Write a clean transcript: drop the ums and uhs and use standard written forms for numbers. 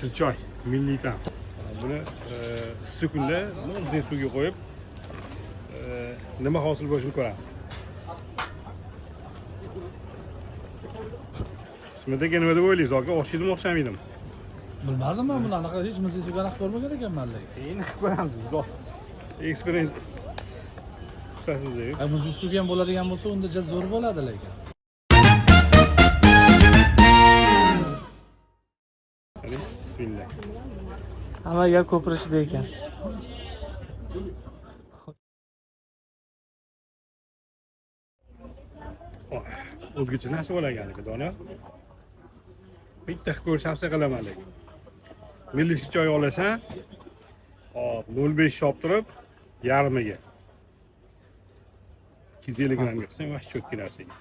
Shirchoy, milliy ta'm. Buni issiq kunda muzday suvga qo'yib nima hosil bo'lishini ko'ramiz. Ismidagi nima deb o'ylaysiz? Aka o'xshaydimi, o'xshamaydimi? Bilmadim men bularni hech muzey suvga ko'rmagan ekanman lekin. Endi ko'ramiz. Eksperiment ustasizda. Muzey suvga ham bo'ladigan bo'lsa, unda zo'r bo'ladi lekin. Hadi, bismillah. Hamma gap ko'pirishda ekan. O'zgacha narsa bo'lagan ekan, Doniyor. Bitta ko'rish tavsiya qilaman lekin. Milliy choy olasan, hop 0.5 shop turib, yarmiga. 250 grammga qilsang, vaqt cho'kki narsaga.